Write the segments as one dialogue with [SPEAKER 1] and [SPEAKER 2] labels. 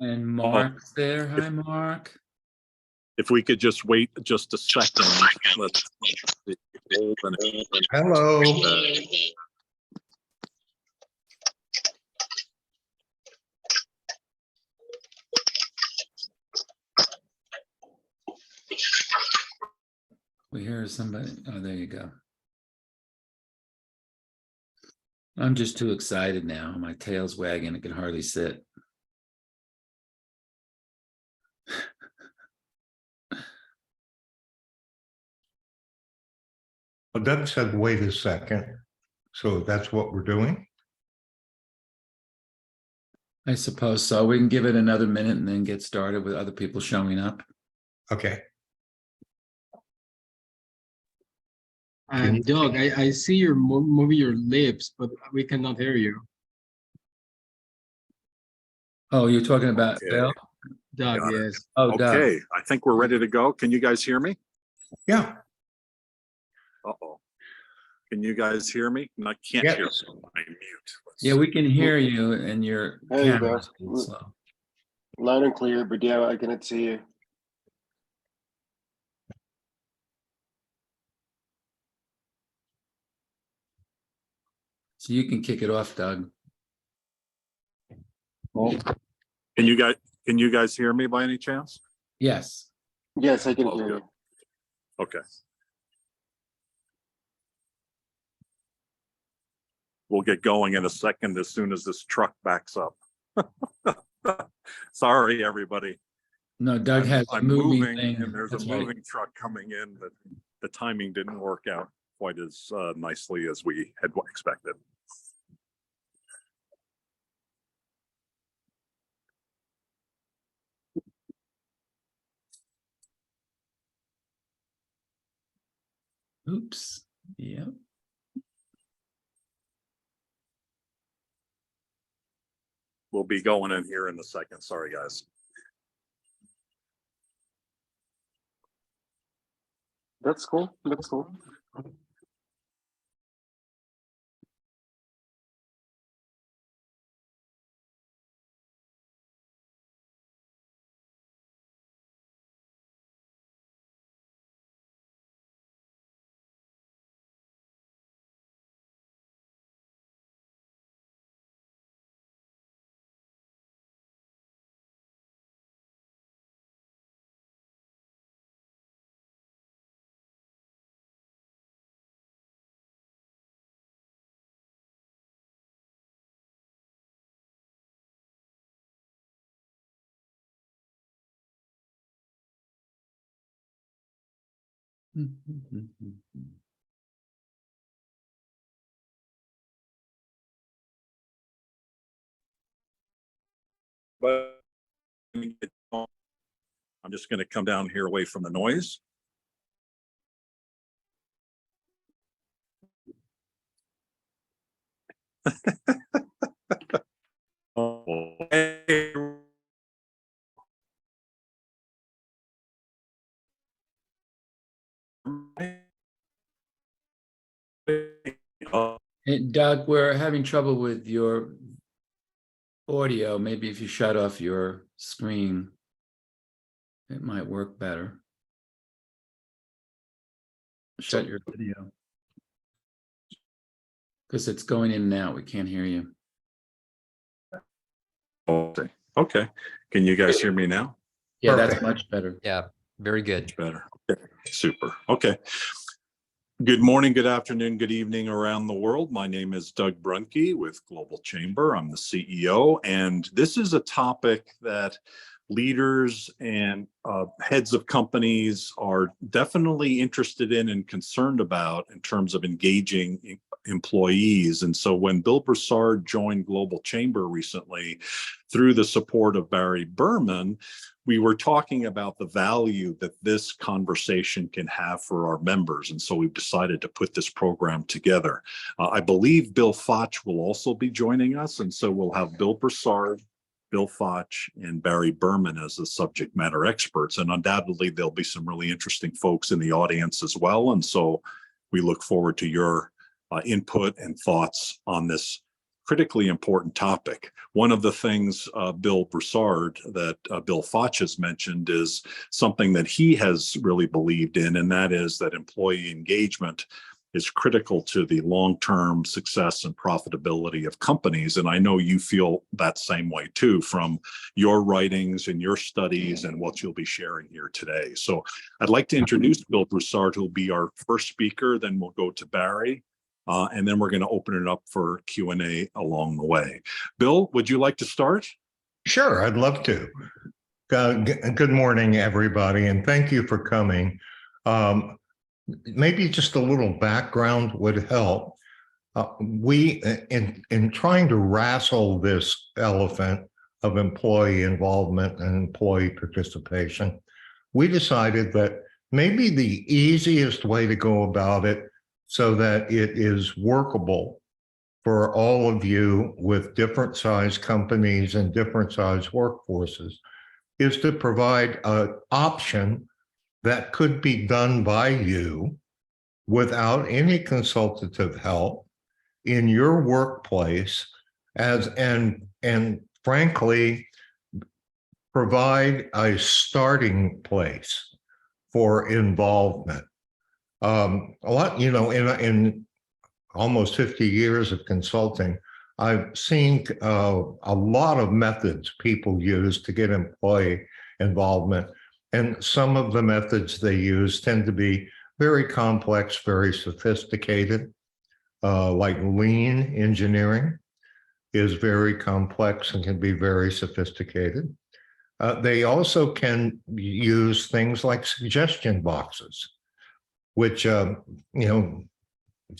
[SPEAKER 1] And Mark's there. Hi, Mark.
[SPEAKER 2] If we could just wait just a second. Let's
[SPEAKER 3] Hello.
[SPEAKER 1] We hear somebody. Oh, there you go. I'm just too excited now. My tail's wagging. I can hardly sit.
[SPEAKER 3] Well, Doug said, wait a second. So that's what we're doing?
[SPEAKER 1] I suppose so. We can give it another minute and then get started with other people showing up.
[SPEAKER 3] Okay.
[SPEAKER 4] Doug, I see you're moving your lips, but we cannot hear you.
[SPEAKER 1] Oh, you're talking about
[SPEAKER 2] Okay.
[SPEAKER 1] Bill?
[SPEAKER 4] Doug,
[SPEAKER 2] Got it.
[SPEAKER 4] yes.
[SPEAKER 1] Oh, Doug.
[SPEAKER 2] Okay, I think we're ready to go. Can you guys hear me?
[SPEAKER 3] Yeah.
[SPEAKER 2] Uh-oh. Can you guys hear me? I can't
[SPEAKER 3] Yes.
[SPEAKER 2] hear, so I mute.
[SPEAKER 1] Yeah, we can hear you and your
[SPEAKER 5] There you
[SPEAKER 1] camera's
[SPEAKER 5] go.
[SPEAKER 1] a little slow.
[SPEAKER 5] Loud and clear, but yeah, I cannot see you.
[SPEAKER 1] So you can kick it off, Doug.
[SPEAKER 2] Can you guys hear me by any chance?
[SPEAKER 1] Yes.
[SPEAKER 5] Yes, I can
[SPEAKER 2] Oh,
[SPEAKER 5] hear
[SPEAKER 2] good.
[SPEAKER 5] you.
[SPEAKER 2] Okay. We'll get going in a second as soon as this truck backs up. Sorry, everybody.
[SPEAKER 1] No, Doug has a
[SPEAKER 2] I'm
[SPEAKER 1] moving
[SPEAKER 2] moving
[SPEAKER 1] thing.
[SPEAKER 2] and there's
[SPEAKER 1] That's
[SPEAKER 2] a
[SPEAKER 1] right.
[SPEAKER 2] moving truck coming in, but the timing didn't work out quite as nicely as we had expected.
[SPEAKER 1] Oops. Yep.
[SPEAKER 2] We'll be going in here in a second. Sorry, guys.
[SPEAKER 5] That's cool. That's cool.
[SPEAKER 2] But I'm just going to come down here away from the noise. Oh, hey.
[SPEAKER 1] Hey, Doug, we're having trouble with your audio. Maybe if you shut off your screen, it might work better. Shut your video. Because it's going in and out. We can't hear you.
[SPEAKER 2] Okay. Can you guys hear me now?
[SPEAKER 1] Yeah, that's
[SPEAKER 3] Perfect.
[SPEAKER 1] much better.
[SPEAKER 6] Yeah, very good.
[SPEAKER 2] Much better. Okay. Super. Okay. Good morning, good afternoon, good evening around the world. My name is Doug Brunke with Global Chamber. I'm the CEO, and this is a topic that leaders and heads of companies are definitely interested in and concerned about in terms of engaging employees. And so when Bill Broussard joined Global Chamber recently, through the support of Barry Berman, we were talking about the value that this conversation can have for our members. And so we've decided to put this program together. I believe Bill Foch will also be joining us. And so we'll have Bill Broussard, Bill Foch, and Barry Berman as the subject matter experts. And undoubtedly, there'll be some really interesting folks in the audience as well. And so we look forward to your input and thoughts on this critically important topic. One of the things Bill Broussard that Bill Foch has mentioned is something that he has really believed in, and that is that employee engagement is critical to the long-term success and profitability of companies. And I know you feel that same way too, from your writings and your studies and what you'll be sharing here today. So I'd like to introduce Bill Broussard, who will be our first speaker. Then we'll go to Barry. And then we're going to open it up for Q&A along the way. Bill, would you like to start?
[SPEAKER 3] Sure, I'd love to. Good morning, everybody, and thank you for coming. Maybe just a little background would help. We, in trying to wrestle this elephant of employee involvement and employee participation, we decided that maybe the easiest way to go about it so that it is workable for all of you with different size companies and different size workforces is to provide an option that could be done by you without any consultative help in your workplace and frankly provide a starting place for involvement. A lot, in almost 50 years of consulting, I've seen a lot of methods people use to get employee involvement. And some of the methods they use tend to be very complex, very sophisticated, like lean engineering is very complex and can be very sophisticated. They also can use things like suggestion boxes, which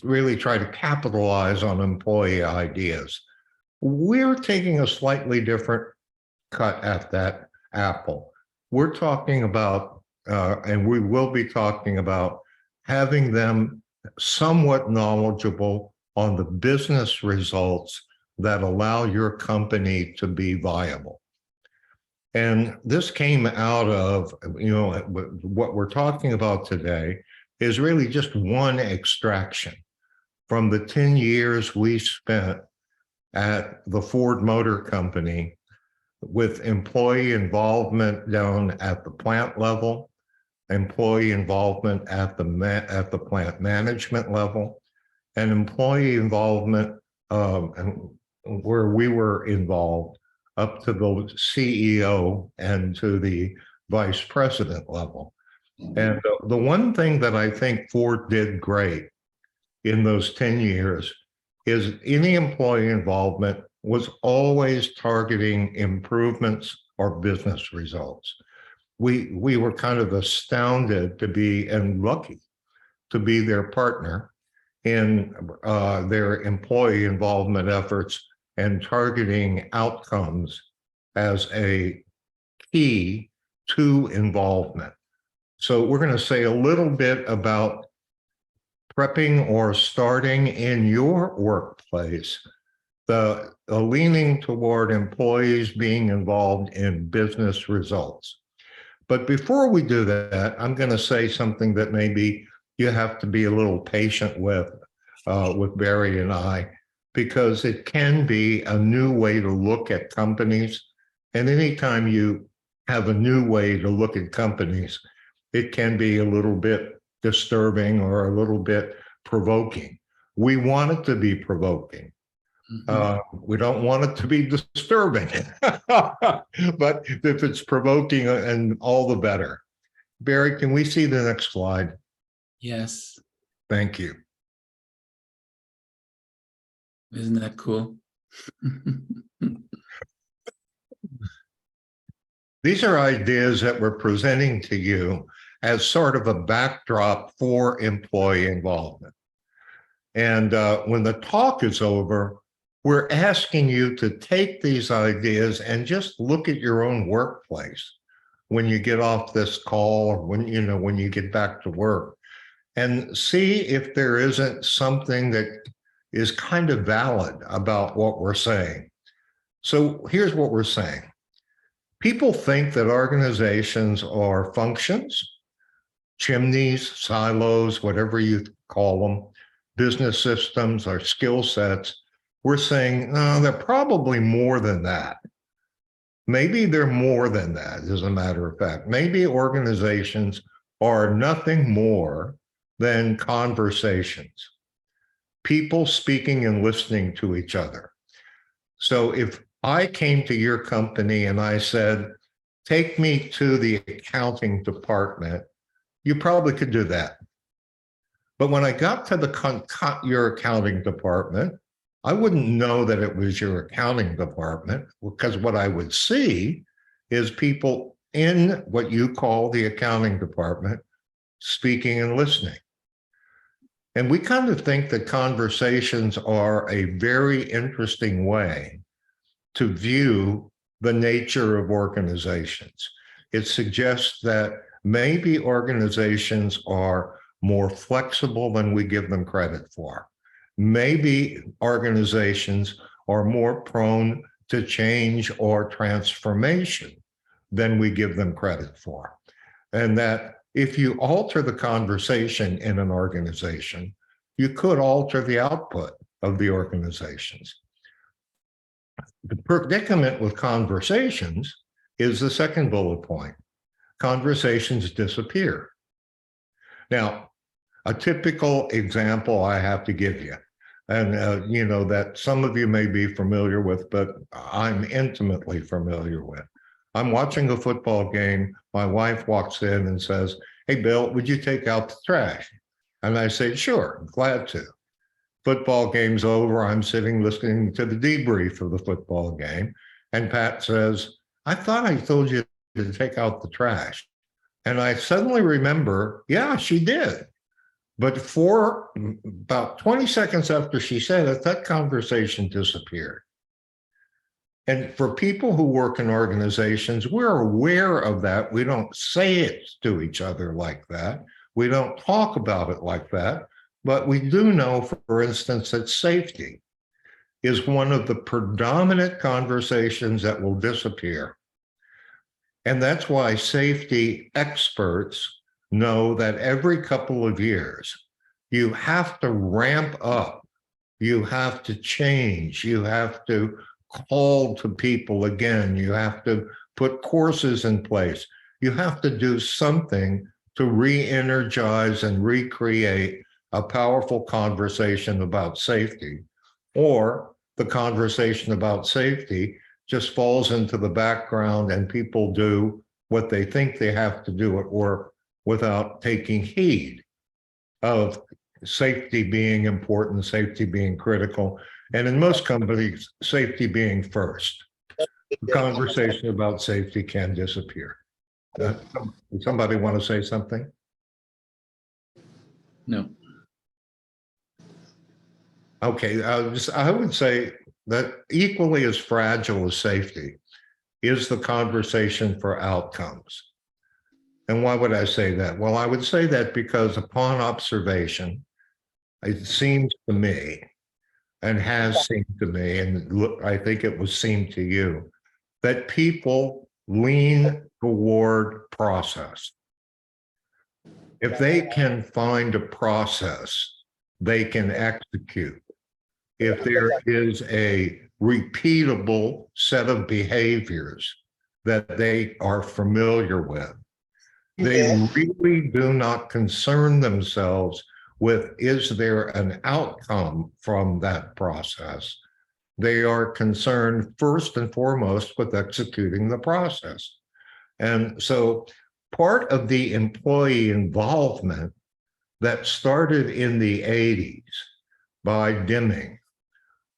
[SPEAKER 3] really try to capitalize on employee ideas. We're taking a slightly different cut at that apple. We're talking about, and we will be talking about, having them somewhat knowledgeable on the business results that allow your company to be viable. And this came out of, what we're talking about today is really just one extraction from the 10 years we spent at the Ford Motor Company with employee involvement down at the plant level, employee involvement at the plant management level, and employee involvement where we were involved up to the CEO and to the vice president level. And the one thing that I think Ford did great in those 10 years is any employee involvement was always targeting improvements or business results. We were kind of astounded to be, and lucky to be, their partner in their employee involvement efforts and targeting outcomes as a key to involvement. So we're going to say a little bit about prepping or starting in your workplace, the leaning toward employees being involved in business results. But before we do that, I'm going to say something that maybe you have to be a little patient with Barry and I, because it can be a new way to look at companies. And anytime you have a new way to look at companies, it can be a little bit disturbing or a little bit provoking. We want it to be provoking. We don't want it to be disturbing, but if it's provoking, and all the better. Barry, can we see the next slide?
[SPEAKER 1] Yes.
[SPEAKER 3] Thank you.
[SPEAKER 1] Isn't that cool?
[SPEAKER 3] These are ideas that we're presenting to you as sort of a backdrop for employee involvement. And when the talk is over, we're asking you to take these ideas and just look at your own workplace when you get off this call or when you get back to work, and see if there isn't something that is kind of valid about what we're saying. So here's what we're saying. People think that organizations are functions, chimneys, silos, whatever you call them, business systems or skill sets we're saying, no, they're probably more than that. Maybe they're more than that, as a matter of fact. Maybe organizations are nothing more than conversations, people speaking and listening to each other. So if I came to your company and I said, take me to the accounting department, you probably could do that. But when I got to your accounting department, I wouldn't know that it was your accounting department, because what I would see is people in what you call the accounting department speaking and listening. And we kind of think that conversations are a very interesting way to view the nature of organizations. It suggests that maybe organizations are more flexible than we give them credit for. Maybe organizations are more prone to change or transformation than we give them credit for. And that if you alter the conversation in an organization, you could alter the output of the organizations. The predicament with conversations is the second bullet point. Conversations disappear. Now, a typical example I have to give you, and that some of you may be familiar with, but I'm intimately familiar with. I'm watching a football game. My wife walks in and says, "Hey, Bill, would you take out the trash?" And I say, "Sure, glad to." Football game's over. I'm sitting listening to the debrief of the football game. And Pat says, "I thought I told you to take out the trash." And I suddenly remember, yeah, she did. But for about 20 seconds after she said it, that conversation disappeared. And for people who work in organizations, we're aware of that. We don't say it to each other like that. We don't talk about it like that. But we do know, for instance, that safety is one of the predominant conversations that will disappear. And that's why safety experts know that every couple of years, you have to ramp up, you have to change, you have to call to people again, you have to put courses in place, you have to do something to re-energize and recreate a powerful conversation about safety, or the conversation about safety just falls into the background and people do what they think they have to do at work without taking heed of safety being important, safety being critical, and in most companies, safety being first. The conversation about safety can disappear. Somebody want to say something?
[SPEAKER 1] No.
[SPEAKER 3] Okay, I would say that equally as fragile as safety is the conversation for outcomes. And why would I say that? Well, I would say that because upon observation, it seems to me, and has seemed to me, and look, I think it was seemed to you, that people lean toward process. If they can find a process, they can execute. If there is a repeatable set of behaviors that they are familiar with, they really do not concern themselves with, is there an outcome from that process? They are concerned first and foremost with executing the process. And so part of the employee involvement that started in the 80s by Deming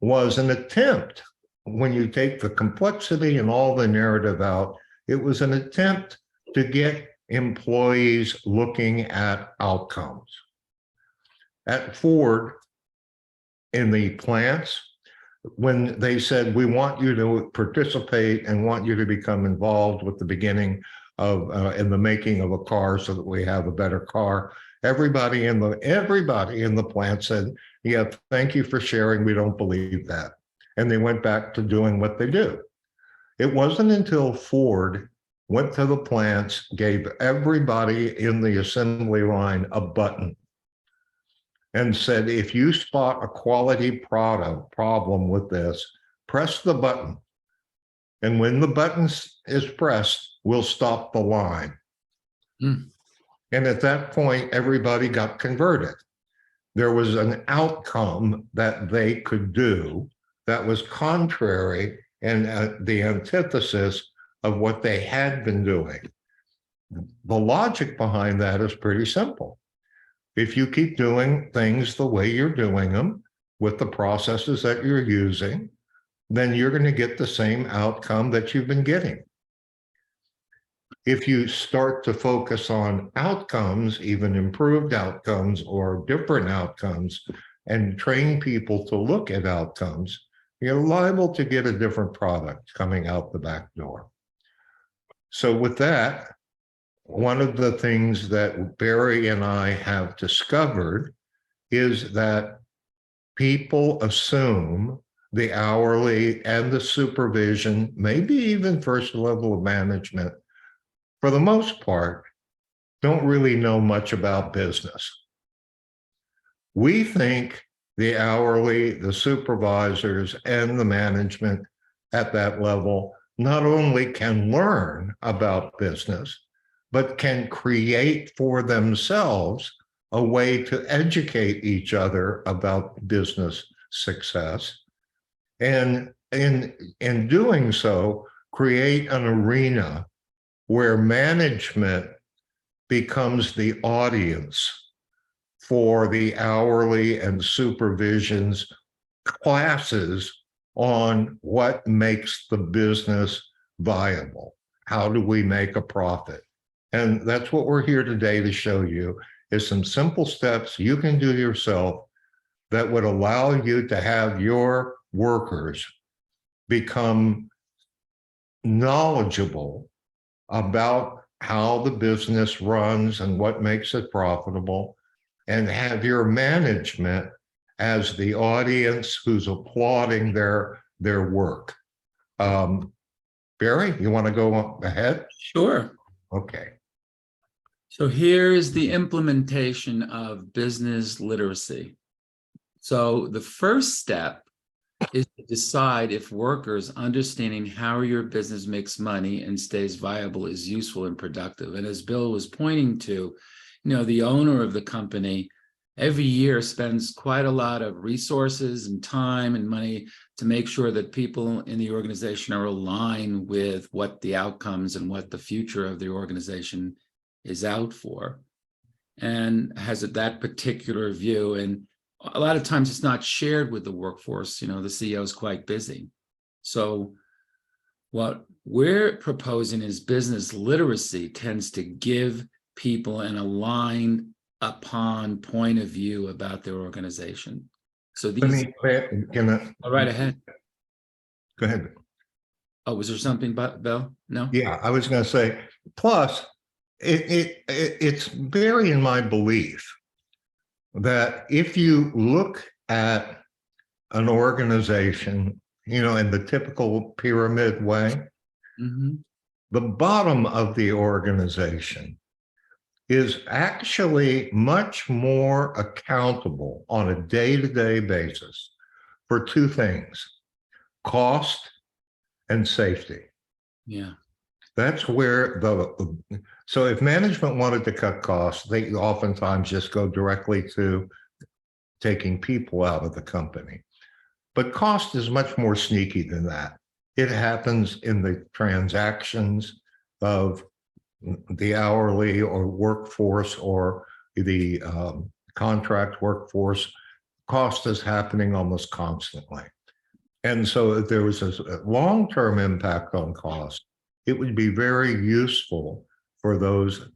[SPEAKER 3] was an attempt, when you take the complexity and all the narrative out, it was an attempt to get employees looking at outcomes. At Ford, in the plants, when they said, we want you to participate and want you to become involved with the beginning of in the making of a car so that we have a better car, everybody in the plant said, yeah, thank you for sharing, we don't believe that. And they went back to doing what they do. It wasn't until Ford went to the plants, gave everybody in the assembly line a button, and said, if you spot a quality product problem with this, press the button. And when the button is pressed, we'll stop the line.
[SPEAKER 1] Hmm.
[SPEAKER 3] And at that point, everybody got converted. There was an outcome that they could do that was contrary and the antithesis of what they had been doing. The logic behind that is pretty simple. If you keep doing things the way you're doing them with the processes that you're using, then you're going to get the same outcome that you've been getting. If you start to focus on outcomes, even improved outcomes or different outcomes, and train people to look at outcomes, you're liable to get a different product coming out the back door. So with that, one of the things that Barry and I have discovered is that people assume the hourly and the supervision, maybe even first level of management, for the most part, don't really know much about business. We think the hourly, the supervisors, and the management at that level not only can learn about business, but can create for themselves a way to educate each other about business success. And in doing so, create an arena where management becomes the audience for the hourly and supervisions classes on what makes the business viable. How do we make a profit? And that's what we're here today to show you, is some simple steps you can do yourself that would allow you to have your workers become knowledgeable about how the business runs and what makes it profitable, and have your management as the audience who's applauding their work. Barry, you want to go ahead?
[SPEAKER 1] Sure.
[SPEAKER 3] Okay.
[SPEAKER 1] So here's the implementation of business literacy. So the first step is to decide if workers understanding how your business makes money and stays viable is useful and productive. And as Bill was pointing to, the owner of the company every year spends quite a lot of resources and time and money to make sure that people in the organization are aligned with what the outcomes and what the future of the organization is out for, and has that particular view. And a lot of times it's not shared with the workforce. The CEO is quite busy. So what we're proposing is business literacy tends to give people an aligned upon point of view about their organization. So these, all right, ahead.
[SPEAKER 3] Go ahead.
[SPEAKER 1] Oh, was there something, Bill? No?
[SPEAKER 3] Yeah, I was going to say, plus, it's very in my belief that if you look at an organization, in the typical pyramid way, the bottom of the organization is actually much more accountable on a day-to-day basis for two things: cost and safety.
[SPEAKER 1] Yeah.
[SPEAKER 3] That's where so if management wanted to cut costs, they oftentimes just go directly to taking people out of the company. But cost is much more sneaky than that. It happens in the transactions of the hourly or workforce or the contract workforce. Cost is happening almost constantly. And so if there was a long-term impact on cost, it would be very useful for those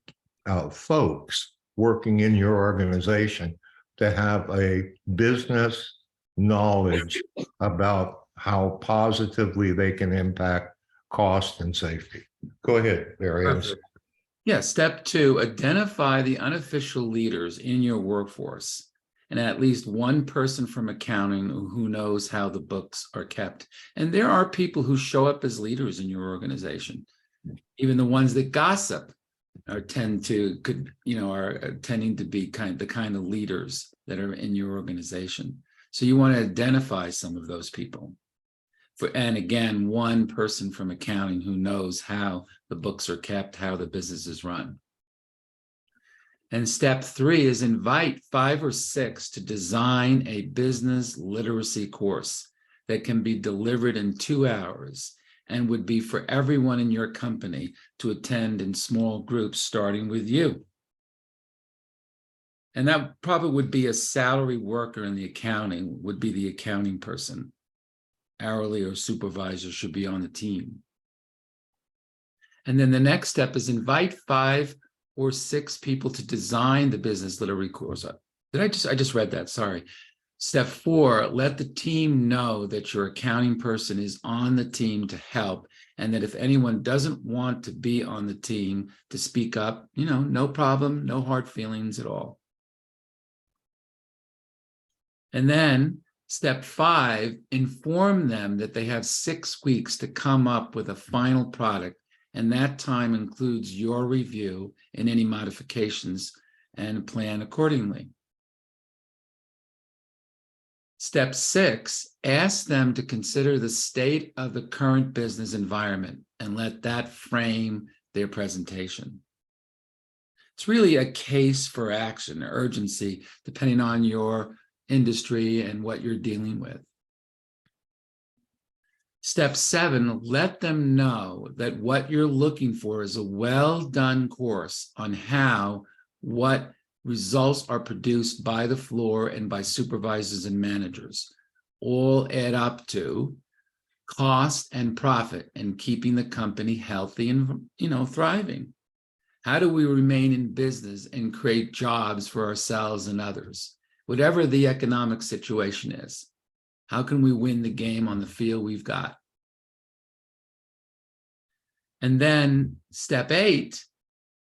[SPEAKER 3] folks working in your organization to have a business knowledge about how positively they can impact cost and safety. Go ahead, Barry.
[SPEAKER 1] Yeah, step 2, identify the unofficial leaders in your workforce, and at least one person from accounting who knows how the books are kept. And there are people who show up as leaders in your organization, even the ones that gossip are tending to be the kind of leaders that are in your organization. So you want to identify some of those people. And again, one person from accounting who knows how the books are kept, how the business is run. And step 3 is invite 5 or 6 to design a business literacy course that can be delivered in 2 hours and would be for everyone in your company to attend in small groups, starting with you. And that probably would be a salary worker in the accounting, would be the accounting person. Hourly or supervisor should be on the team. And then the next step is invite 5 or 6 people to design the business literacy course. I just read that, sorry. Step 4, let the team know that your accounting person is on the team to help, and that if anyone doesn't want to be on the team to speak up, no problem, no hard feelings at all. And then step 5, inform them that they have 6 weeks to come up with a final product, and that time includes your review and any modifications, and plan accordingly. Step 6, ask them to consider the state of the current business environment and let that frame their presentation. It's really a case for action, urgency, depending on your industry and what you're dealing with. Step 7, let them know that what you're looking for is a well-done course on what results are produced by the floor and by supervisors and managers, all add up to cost and profit and keeping the company healthy and thriving. How do we remain in business and create jobs for ourselves and others, whatever the economic situation is? How can we win the game on the field we've got? And then step 8,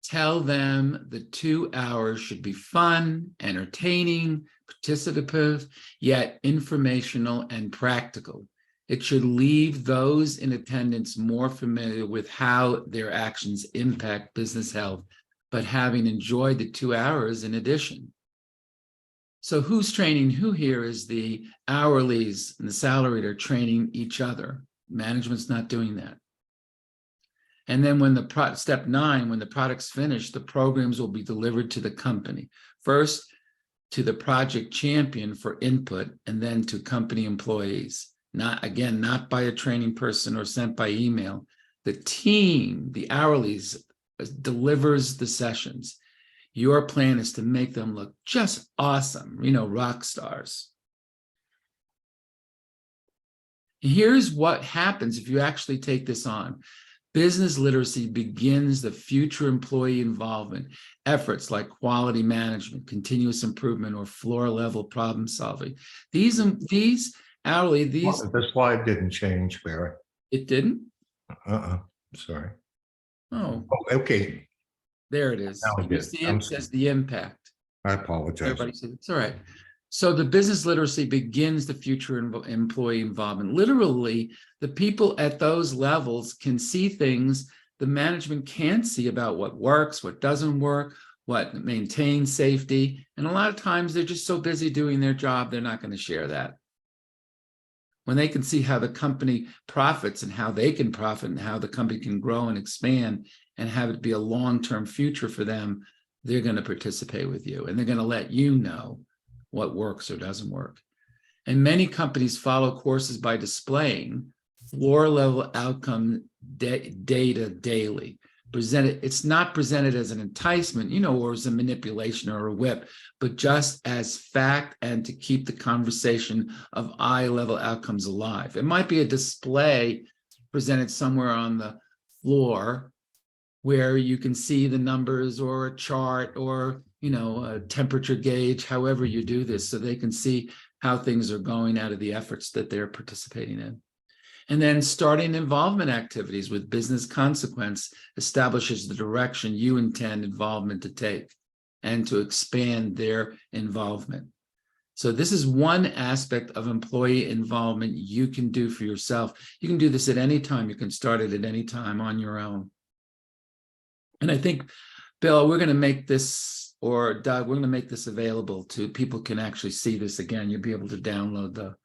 [SPEAKER 1] tell them the 2 hours should be fun, entertaining, participative, yet informational and practical. It should leave those in attendance more familiar with how their actions impact business health, but having enjoyed the 2 hours in addition. So who's training who here? Is the hourlies and the salaried are training each other. Management's not doing that. And then when step 9, when the product's finished, the programs will be delivered to the company. First to the project champion for input, and then to company employees. Not by a training person or sent by email. The team, the hourlies, delivers the sessions. Your plan is to make them look just awesome, rock stars. Here's what happens if you actually take this on. Business literacy begins the future employee involvement efforts like quality management, continuous improvement, or floor level problem solving. These hourly,
[SPEAKER 3] The slide didn't change, Barry.
[SPEAKER 1] It didn't?
[SPEAKER 3] Sorry.
[SPEAKER 1] Oh,
[SPEAKER 3] Okay.
[SPEAKER 1] there it is.
[SPEAKER 3] Now it
[SPEAKER 1] You
[SPEAKER 3] did.
[SPEAKER 1] see it says the impact.
[SPEAKER 3] I apologize.
[SPEAKER 1] Everybody says it's all right. So the business literacy begins the future employee involvement. Literally, the people at those levels can see things the management can't see about what works, what doesn't work, what maintains safety. And a lot of times they're just so busy doing their job, they're not going to share that. When they can see how the company profits and how they can profit and how the company can grow and expand and have it be a long-term future for them, they're going to participate with you and they're going to let you know what works or doesn't work. And many companies follow courses by displaying floor level outcome data daily. It's not presented as an enticement, or as a manipulation or a whip, but just as fact and to keep the conversation of eye-level outcomes alive. It might be a display presented somewhere on the floor where you can see the numbers or a chart or, a temperature gauge, however you do this, so they can see how things are going out of the efforts that they're participating in. And then starting involvement activities with business consequence establishes the direction you intend involvement to take and to expand their involvement. So this is one aspect of employee involvement you can do for yourself. You can do this at any time. You can start it at any time on your own. And I think Bill, we're going to make this, or Doug, we're going to make this available to people can actually see this again. You'll be able to download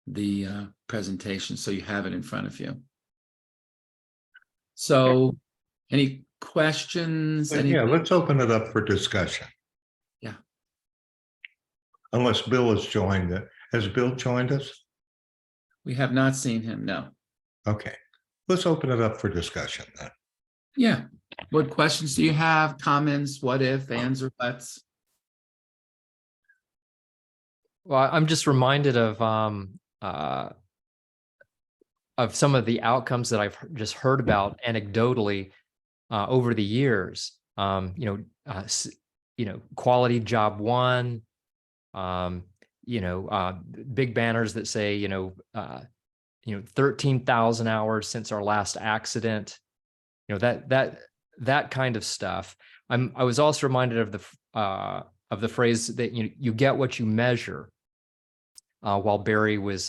[SPEAKER 1] the presentation so you have it in front of you. So, any questions?
[SPEAKER 3] Yeah, let's open it up for discussion.
[SPEAKER 1] Yeah.
[SPEAKER 3] Unless Bill has joined it. Has Bill joined us?
[SPEAKER 1] We have not seen him, no.
[SPEAKER 3] Okay, let's open it up for discussion then.
[SPEAKER 1] Yeah. What questions do you have? Comments? What if, ands, or buts?
[SPEAKER 6] Well, I'm just reminded of some of the outcomes that I've just heard about anecdotally over the years. Quality job one. Big banners that say 13,000 hours since our last accident. That kind of stuff. I was also reminded of the phrase that you get what you measure. While Barry was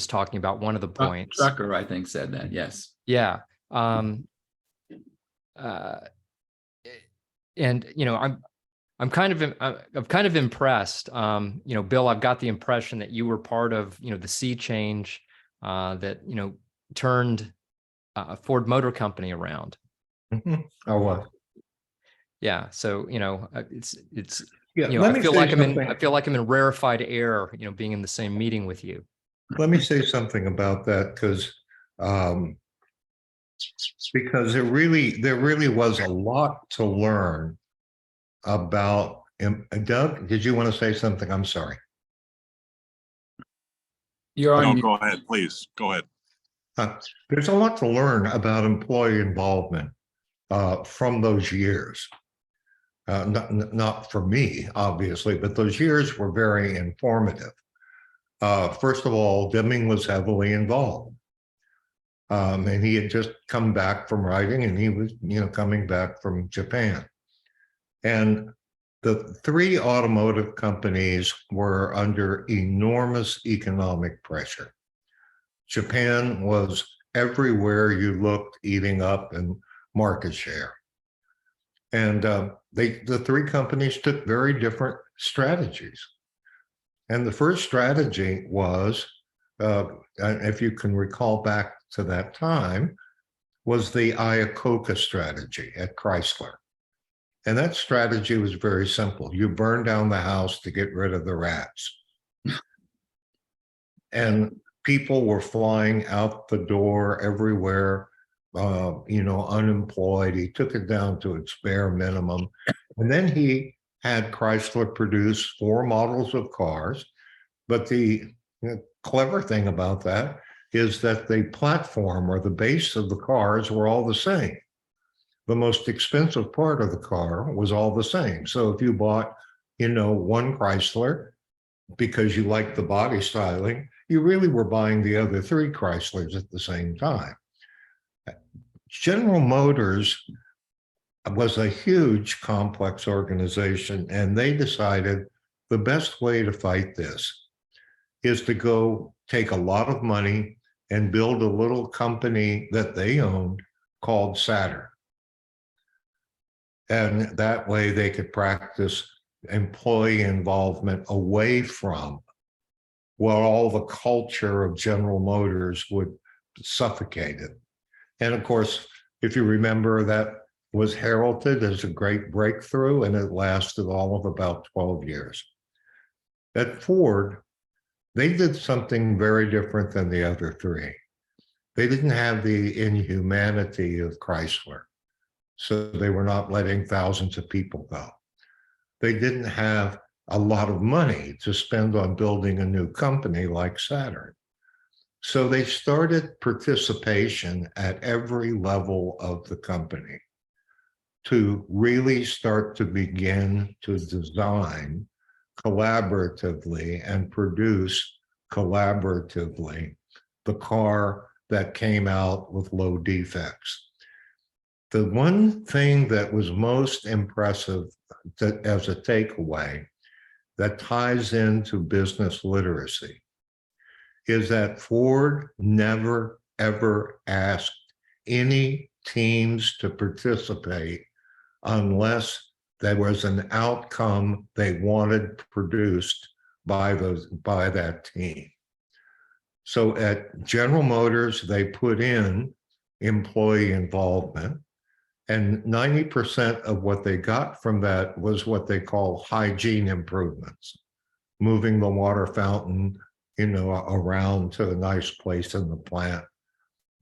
[SPEAKER 6] talking about one of the points.
[SPEAKER 1] Trucker, I think, said that. Yes.
[SPEAKER 6] Yeah. I'm kind of impressed. Bill, I've got the impression that you were part of the sea change that turned Ford Motor Company around.
[SPEAKER 3] Oh, what?
[SPEAKER 6] Yeah. So it's.
[SPEAKER 3] Yeah,
[SPEAKER 6] I feel like I'm in rarefied air, being in the same meeting with you.
[SPEAKER 3] Let me say something about that because there really was a lot to learn about. Doug, did you want to say something? I'm sorry.
[SPEAKER 1] You're on
[SPEAKER 2] No,
[SPEAKER 1] mute.
[SPEAKER 2] go ahead, please. Go ahead.
[SPEAKER 3] There's a lot to learn about employee involvement from those years. Not for me, obviously, but those years were very informative. First of all, Deming was heavily involved. And he had just come back from writing, and he was, coming back from Japan. And the three automotive companies were under enormous economic pressure. Japan was everywhere you looked, eating up in market share. And the three companies took very different strategies. And the first strategy was, if you can recall back to that time, was the Iacocca strategy at Chrysler. And that strategy was very simple. You burn down the house to get rid of the rats. And people were flying out the door everywhere, unemployed. He took it down to its bare minimum. And then he had Chrysler produce 4 models of cars. But the clever thing about that is that the platform or the base of the cars were all the same. The most expensive part of the car was all the same. So if you bought, one Chrysler because you liked the body styling, you really were buying the other 3 Chryslers at the same time. General Motors was a huge, complex organization, and they decided the best way to fight this is to go take a lot of money and build a little company that they owned called Saturn. And that way they could practice employee involvement away from what all the culture of General Motors would suffocate it. And of course, if you remember, that was heralded as a great breakthrough, and it lasted all of about 12 years. At Ford, they did something very different than the other 3. They didn't have the inhumanity of Chrysler. So they were not letting thousands of people go. They didn't have a lot of money to spend on building a new company like Saturn. So they started participation at every level of the company to really start to begin to design collaboratively and produce collaboratively the car that came out with low defects. The one thing that was most impressive as a takeaway that ties into business literacy is that Ford never, ever asked any teams to participate unless there was an outcome they wanted produced by that team. So at General Motors, they put in employee involvement, and 90% of what they got from that was what they call hygiene improvements, moving the water fountain, around to a nice place in the plant.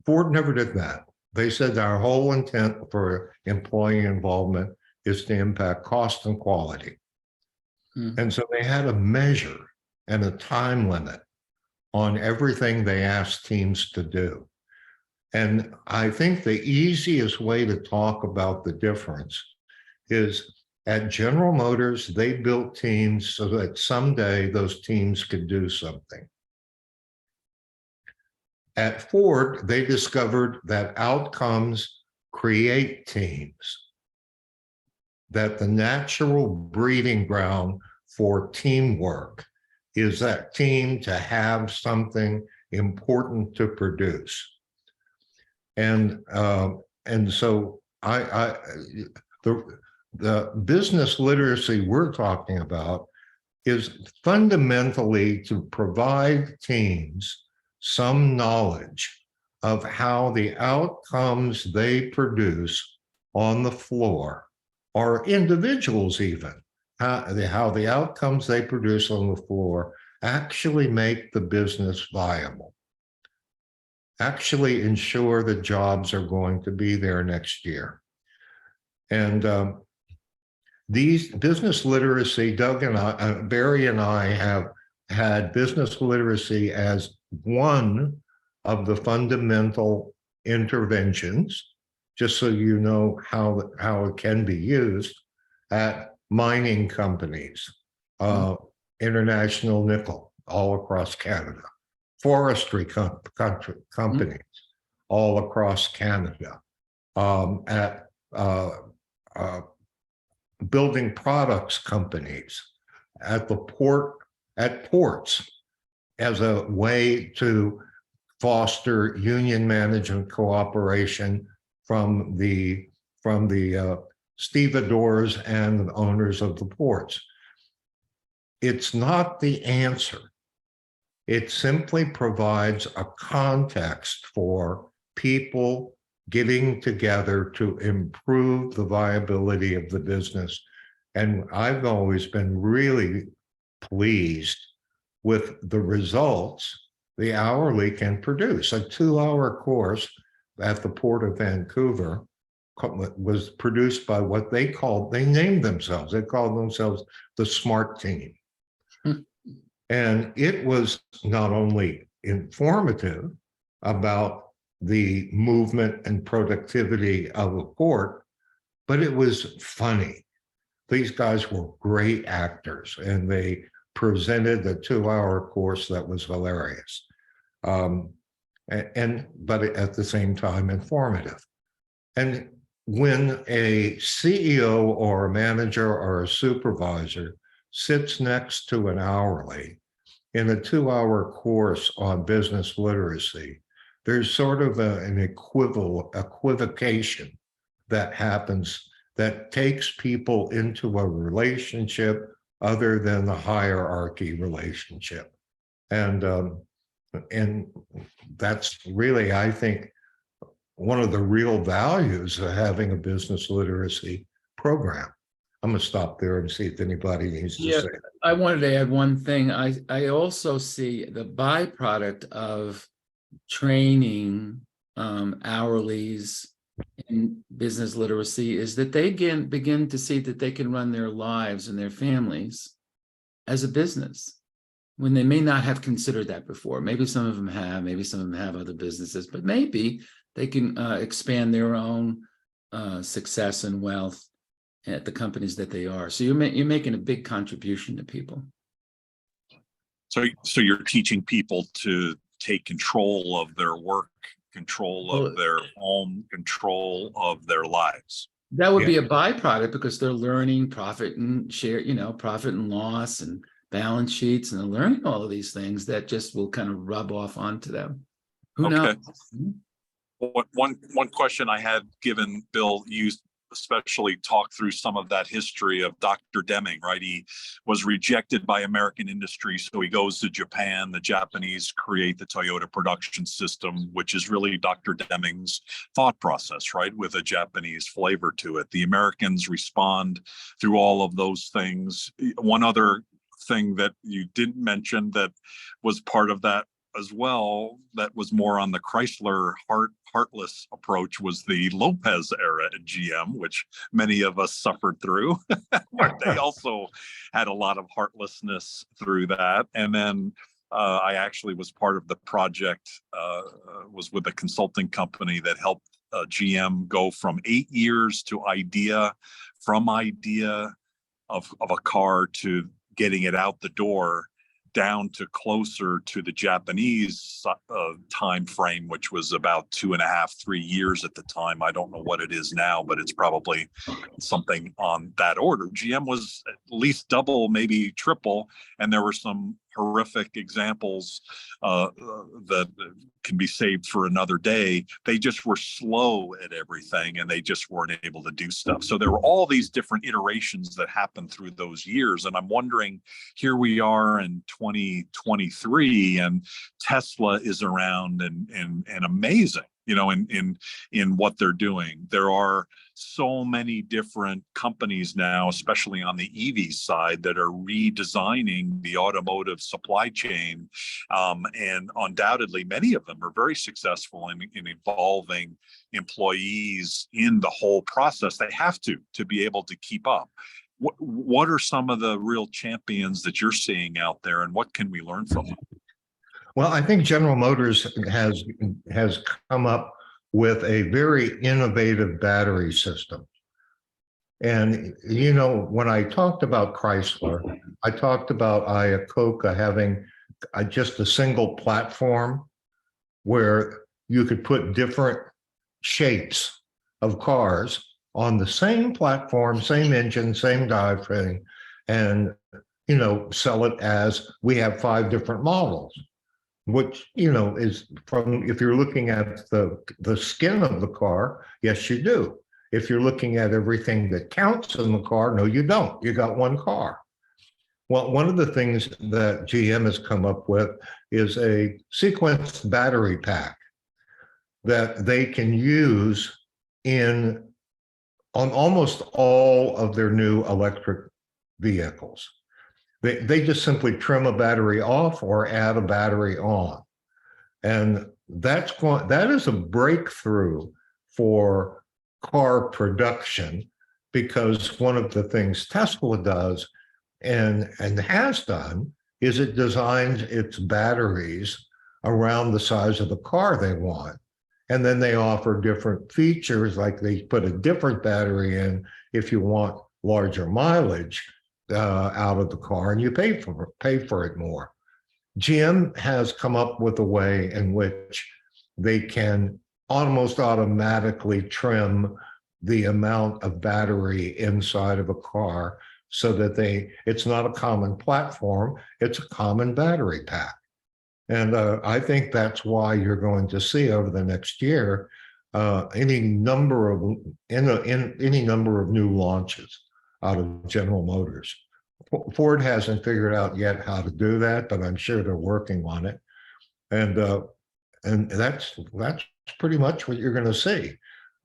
[SPEAKER 3] Ford never did that. They said our whole intent for employee involvement is to impact cost and quality. And so they had a measure and a time limit on everything they asked teams to do. And I think the easiest way to talk about the difference is at General Motors, they built teams so that someday those teams could do something. At Ford, they discovered that outcomes create teams, that the natural breeding ground for teamwork is that team to have something important to produce. And so the business literacy we're talking about is fundamentally to provide teams some knowledge of how the outcomes they produce on the floor, or individuals even, how the outcomes they produce on the floor actually make the business viable, actually ensure the jobs are going to be there next year. And these business literacy, Doug and I, Barry and I have had business literacy as one of the fundamental interventions, just so you know how it can be used, at mining companies, International Nickel all across Canada, forestry companies all across Canada, at building products companies, at ports, as a way to foster union management cooperation from the stevedores and the owners of the ports. It's not the answer. It simply provides a context for people getting together to improve the viability of the business. And I've always been really pleased with the results the hourly can produce. A 2-hour course at the Port of Vancouver was produced by what they named themselves. They called themselves the SMART team. And it was not only informative about the movement and productivity of a port, but it was funny. These guys were great actors, and they presented a 2-hour course that was hilarious, but at the same time informative. And when a CEO or a manager or a supervisor sits next to an hourly in a 2-hour course on business literacy, there's sort of an equivocation that happens that takes people into a relationship other than the hierarchy relationship. And that's really, I think, one of the real values of having a business literacy program. I'm going to stop there and see if anybody needs to say.
[SPEAKER 1] I wanted to add one thing. I also see the byproduct of training hourlies in business literacy is that they begin to see that they can run their lives and their families as a business when they may not have considered that before. Maybe some of them have, maybe some of them have other businesses, but maybe they can expand their own success and wealth at the companies that they are. So you're making a big contribution to people.
[SPEAKER 2] So you're teaching people to take control of their work, control of their home, control of their lives.
[SPEAKER 1] That would be a byproduct, because they're learning profit and share, profit and loss and balance sheets, and they're learning all of these things that just will kind of rub off onto them. Who knows?
[SPEAKER 2] One question I had, given Bill used especially talk through some of that history of Dr. Deming, right? He was rejected by American industry, so he goes to Japan. The Japanese create the Toyota production system, which is really Dr. Deming's thought process, right? With a Japanese flavor to it. The Americans respond through all of those things. One other thing that you didn't mention that was part of that as well, that was more on the Chrysler heartless approach, was the Lopez era at GM, which many of us suffered through. They also had a lot of heartlessness through that. And then I actually was part of the project, was with a consulting company that helped GM go from 8 years to idea, from idea of a car to getting it out the door, down to closer to the Japanese time frame, which was about 2.5, 3 years at the time. I don't know what it is now, but it's probably something on that order. GM was at least double, maybe triple, and there were some horrific examples that can be saved for another day. They just were slow at everything, and they just weren't able to do stuff. So there were all these different iterations that happened through those years. And I'm wondering, here we are in 2023, and Tesla is around and amazing, you know, in what they're doing. There are so many different companies now, especially on the EV side, that are redesigning the automotive supply chain. And undoubtedly, many of them are very successful in involving employees in the whole process. They have to be able to keep up. What are some of the real champions that you're seeing out there, and what can we learn from them?
[SPEAKER 3] Well, I think General Motors has come up with a very innovative battery system. And, you know, when I talked about Chrysler, I talked about Iacocca having just a single platform where you could put different shapes of cars on the same platform, same engine, same drivetrain, and, you know, sell it as we have 5 different models. Which, you know, is from, if you're looking at the skin of the car, yes, you do. If you're looking at everything that counts in the car, no, you don't. You got one car. Well, one of the things that GM has come up with is a sequenced battery pack that they can use on almost all of their new electric vehicles. They just simply trim a battery off or add a battery on. And that is a breakthrough for car production, because one of the things Tesla does and has done is it designs its batteries around the size of the car they want. And then they offer different features, like they put a different battery in if you want larger mileage out of the car, and you pay for it more. GM has come up with a way in which they can almost automatically trim the amount of battery inside of a car so that it's not a common platform, it's a common battery pack. And I think that's why you're going to see over the next year any number of new launches out of General Motors. Ford hasn't figured out yet how to do that, but I'm sure they're working on it. And that's pretty much what you're going to see.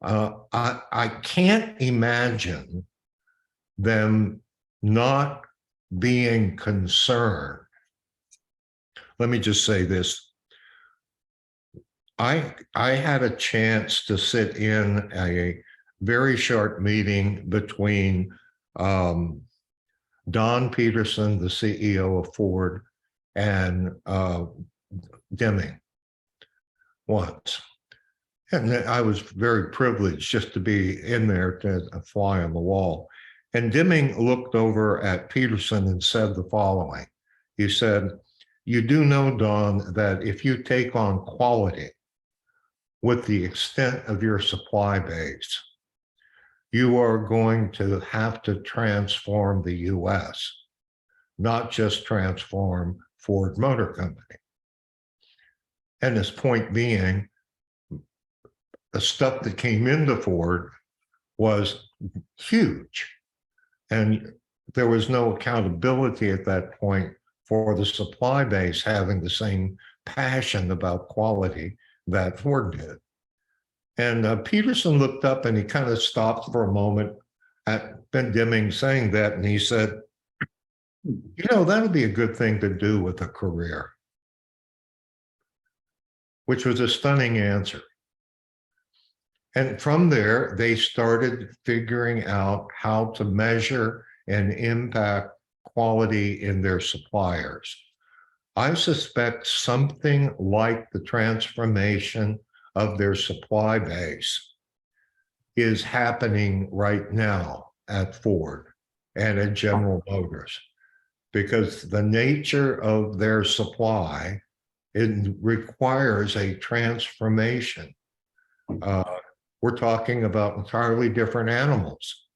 [SPEAKER 3] I can't imagine them not being concerned. Let me just say this. I had a chance to sit in a very short meeting between Don Peterson, the CEO of Ford, and Deming once. And I was very privileged just to be in there, to a fly on the wall. And Deming looked over at Peterson and said the following. He said, "You do know, Don, that if you take on quality with the extent of your supply base, you are going to have to transform the US, not just transform Ford Motor Company." And his point being, the stuff that came into Ford was huge. And there was no accountability at that point for the supply base having the same passion about quality that Ford did. And Peterson looked up and he kind of stopped for a moment at Ben Deming saying that, and he said, you know, that'll be a good thing to do with a career, which was a stunning answer. And from there, they started figuring out how to measure and impact quality in their suppliers. I suspect something like the transformation of their supply base is happening right now at Ford and at General Motors, because the nature of their supply, it requires a transformation. We're talking about entirely different animals.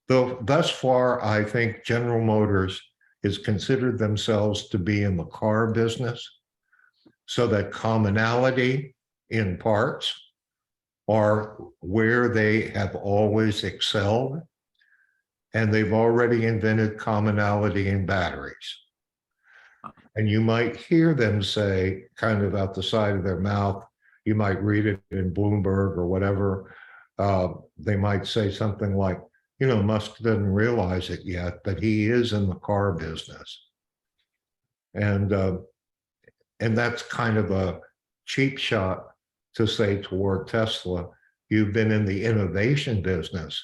[SPEAKER 3] Though thus far, I think General Motors has considered themselves to be in the car business, so that commonality in parts are where they have always excelled. And they've already invented commonality in batteries. And you might hear them say, kind of out the side of their mouth, you might read it in Bloomberg or whatever, they might say something like, you know, Musk doesn't realize it yet, but he is in the car business. And that's kind of a cheap shot to say toward Tesla, you've been in the innovation business,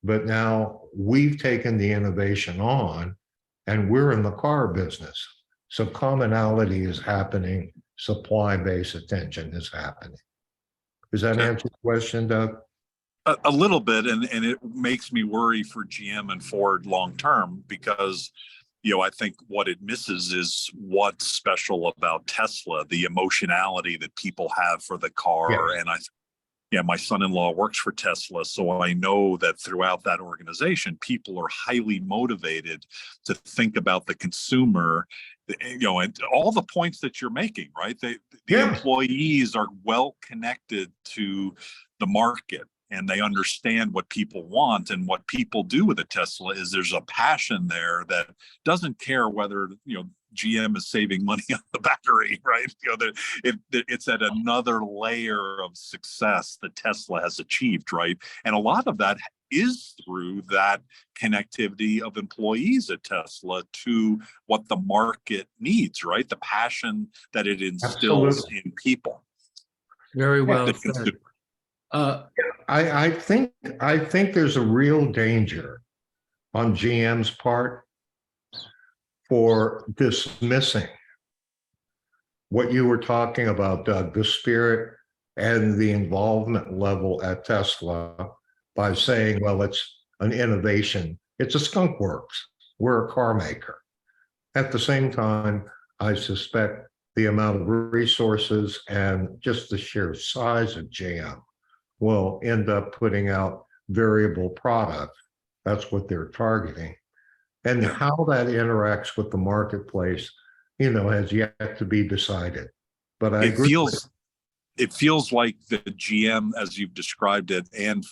[SPEAKER 3] but now we've taken the innovation on and we're in the car business. So commonality is happening, supply base attention is happening. Does that answer the question, Doug?
[SPEAKER 2] A little bit, and it makes me worry for GM and Ford long term, because I think what it misses is what's special about Tesla, the emotionality that people have for the car. Yes. And my son-in-law works for Tesla, so I know that throughout that organization, people are highly motivated to think about the consumer, and all the points that you're making, right? The employees are well connected to the market, and they understand what people want. And what people do with a Tesla is there's a passion there that doesn't care whether, GM is saving money on the battery, right? It's at another layer of success that Tesla has achieved, right? And a lot of that is through that connectivity of employees at Tesla to what the market needs, right? The passion that it instills in people.
[SPEAKER 1] Very well said.
[SPEAKER 3] I think there's a real danger on GM's part for dismissing what you were talking about, Doug, the spirit and the involvement level at Tesla, by saying, well, it's an innovation. It's a skunk works. We're a car maker. At the same time, I suspect the amount of resources and just the sheer size of GM will end up putting out variable product. That's what they're targeting. And how that interacts with the marketplace, has yet to be decided. But I agree.
[SPEAKER 2] It feels like the GM, as you've described it, and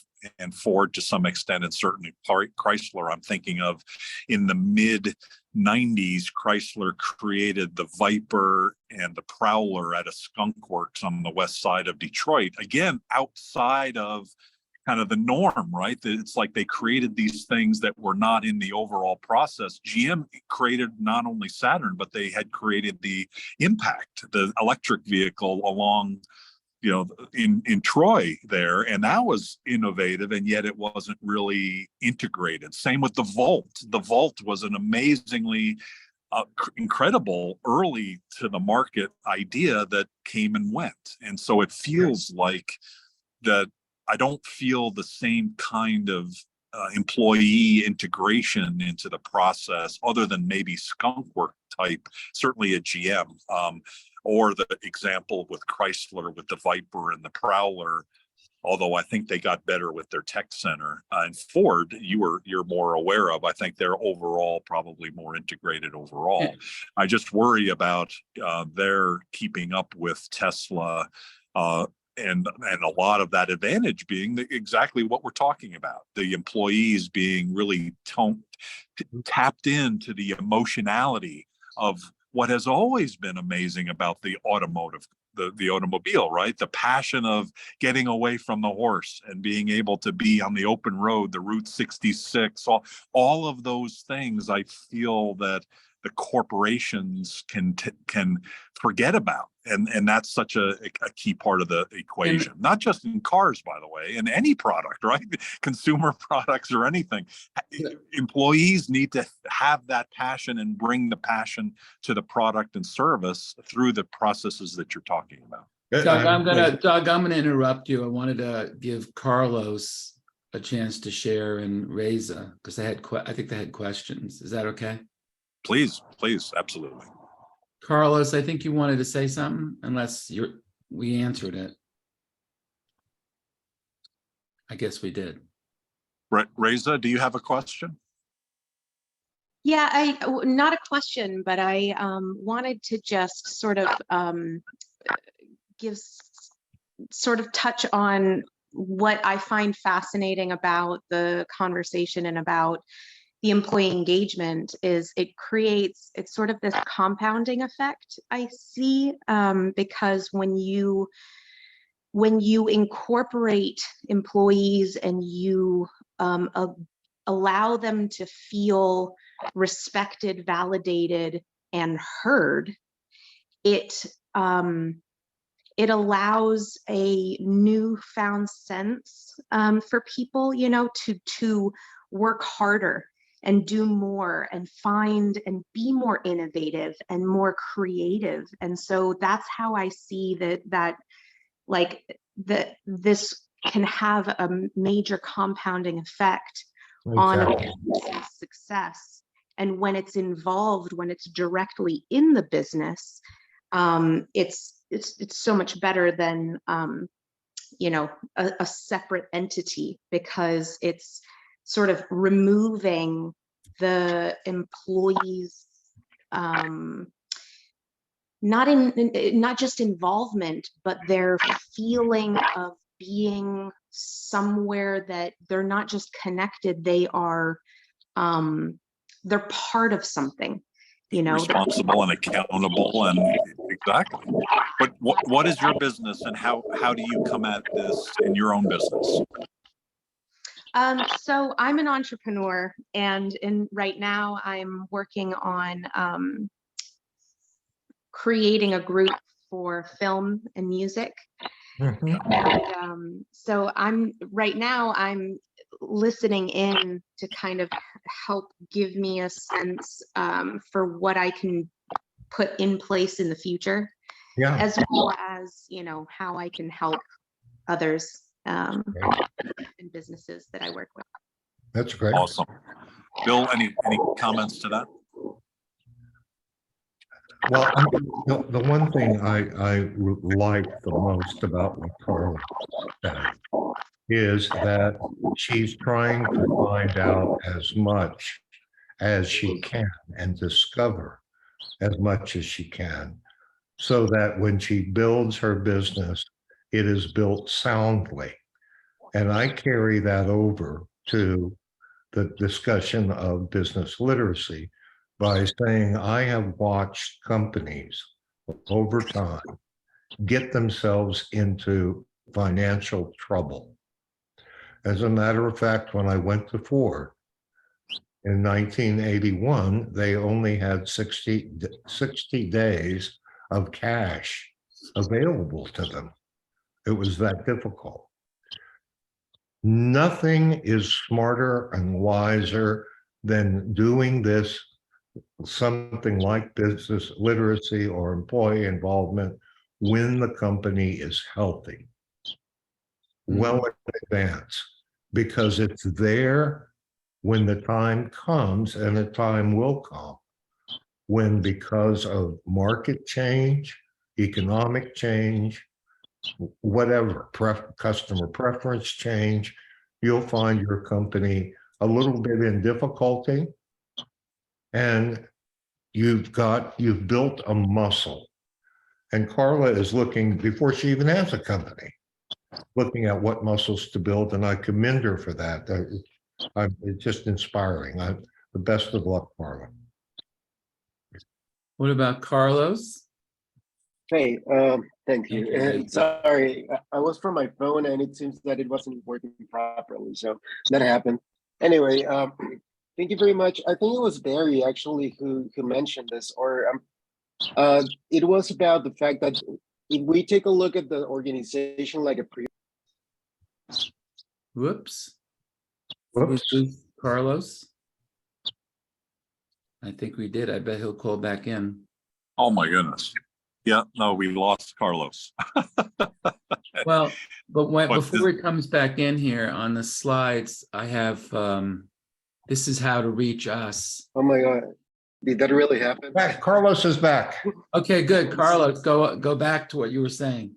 [SPEAKER 2] Ford to some extent, and certainly Chrysler, I'm thinking of in the mid 90s, Chrysler created the Viper and the Prowler at a skunk works on the west side of Detroit, again, outside of kind of the norm, right? It's like they created these things that were not in the overall process. GM created not only Saturn, but they had created the Impact, the electric vehicle along, in Troy there, and that was innovative, and yet it wasn't really integrated. Same with the Volt. The Volt was an amazingly incredible early to the market idea that came and went. And so it feels like that I don't feel the same kind of employee integration into the process, other than maybe skunk work type, certainly at GM, or the example with Chrysler with the Viper and the Prowler. Although I think they got better with their tech center. And Ford, you're more aware of. I think they're overall probably more integrated overall. Yeah. I just worry about their keeping up with Tesla and a lot of that advantage being exactly what we're talking about. The employees being really tapped into the emotionality of what has always been amazing about the automobile, right? The passion of getting away from the horse and being able to be on the open road, the Route 66, all of those things I feel that the corporations can forget about. And that's such a key part of the equation, not just in cars, by the way, in any product, right? Consumer products or anything. Employees need to have that passion and bring the passion to the product and service through the processes that you're talking about.
[SPEAKER 1] Doug, I'm gonna interrupt you. I wanted to give Carlos a chance to share and Reza, because I think they had questions. Is that okay?
[SPEAKER 2] Please, absolutely.
[SPEAKER 1] Carlos, I think you wanted to say something, unless we answered it. I guess we did.
[SPEAKER 2] Reza, do you have a question?
[SPEAKER 7] Yeah, not a question, but I wanted to just sort of touch on what I find fascinating about the conversation and about the employee engagement is it's sort of this compounding effect I see, because when you incorporate employees and you allow them to feel respected, validated, and heard, it allows a newfound sense for people, to work harder and do more and find and be more innovative and more creative. And so that's how I see that this can have a major compounding effect on a business's success. And when it's involved, when it's directly in the business, it's so much better than a separate entity, because it's sort of removing the employees' not just involvement, but their feeling of being somewhere that they're not just connected, they are they're part of something,
[SPEAKER 2] responsible and accountable, and exactly. But what is your business, and how do you come at this in your own business?
[SPEAKER 7] So I'm an entrepreneur, and right now I'm working on creating a group for film and music. And so I'm listening in to kind of help give me a sense for what I can put in place in the future, as well as how I can help others in businesses that I work with.
[SPEAKER 3] That's great.
[SPEAKER 2] Awesome. Bill, any comments to that?
[SPEAKER 3] Well, the one thing I like the most about what Carla said is that she's trying to find out as much as she can and discover as much as she can, so that when she builds her business, it is built soundly. And I carry that over to the discussion of business literacy by saying I have watched companies over time get themselves into financial trouble. As a matter of fact, when I went to Ford in 1981, they only had 60 days of cash available to them. It was that difficult. Nothing is smarter and wiser than doing this, something like business literacy or employee involvement, when the company is healthy, well in advance, because it's there when the time comes, and the time will come when, because of market change, economic change, whatever, customer preference change, you'll find your company a little bit in difficulty, and you've built a muscle. And Carla is looking, before she even has a company, looking at what muscles to build, and I commend her for that. It's just inspiring. The best of luck, Marla.
[SPEAKER 1] What about Carlos?
[SPEAKER 5] Hey, thank you.
[SPEAKER 1] Thank you.
[SPEAKER 5] And sorry, I was from my phone and it seems that it wasn't working properly. So that happened. Anyway, thank you very much. I think it was Barry actually who mentioned this, or it was about the fact that if we take a look at the organization like a
[SPEAKER 1] Whoops.
[SPEAKER 3] Whoops.
[SPEAKER 1] We lose Carlos? I think we did. I bet he'll call back in.
[SPEAKER 2] Oh, my goodness. Yeah, no, we lost Carlos.
[SPEAKER 1] Well, but
[SPEAKER 2] But
[SPEAKER 1] before he comes back in here on the slides, I have, this is how to reach us.
[SPEAKER 5] Oh my God, did that really happen?
[SPEAKER 3] Back, Carlos is back.
[SPEAKER 1] Okay, good. Carlos, go back to what you were saying.